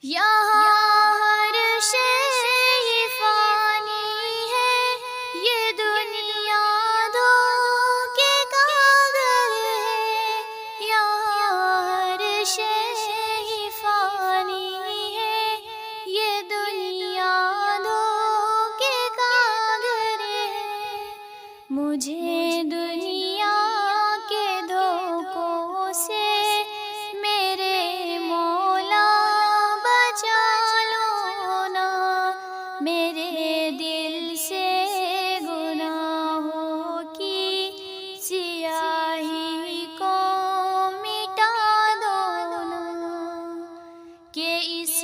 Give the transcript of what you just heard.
یہاں ہر شے فانی ہے، یہ دنیا دھوکے کا گھر ہے۔ یہاں ہر شے فانی ہے، یہ دنیا دھوکے کا گھر ہے۔ مجھے دنیا کے دھوکوں سے میرے مولا بچا لو نا، میرے دل سے گناہوں کی سیاہی کو مٹا دو نا، کہ اس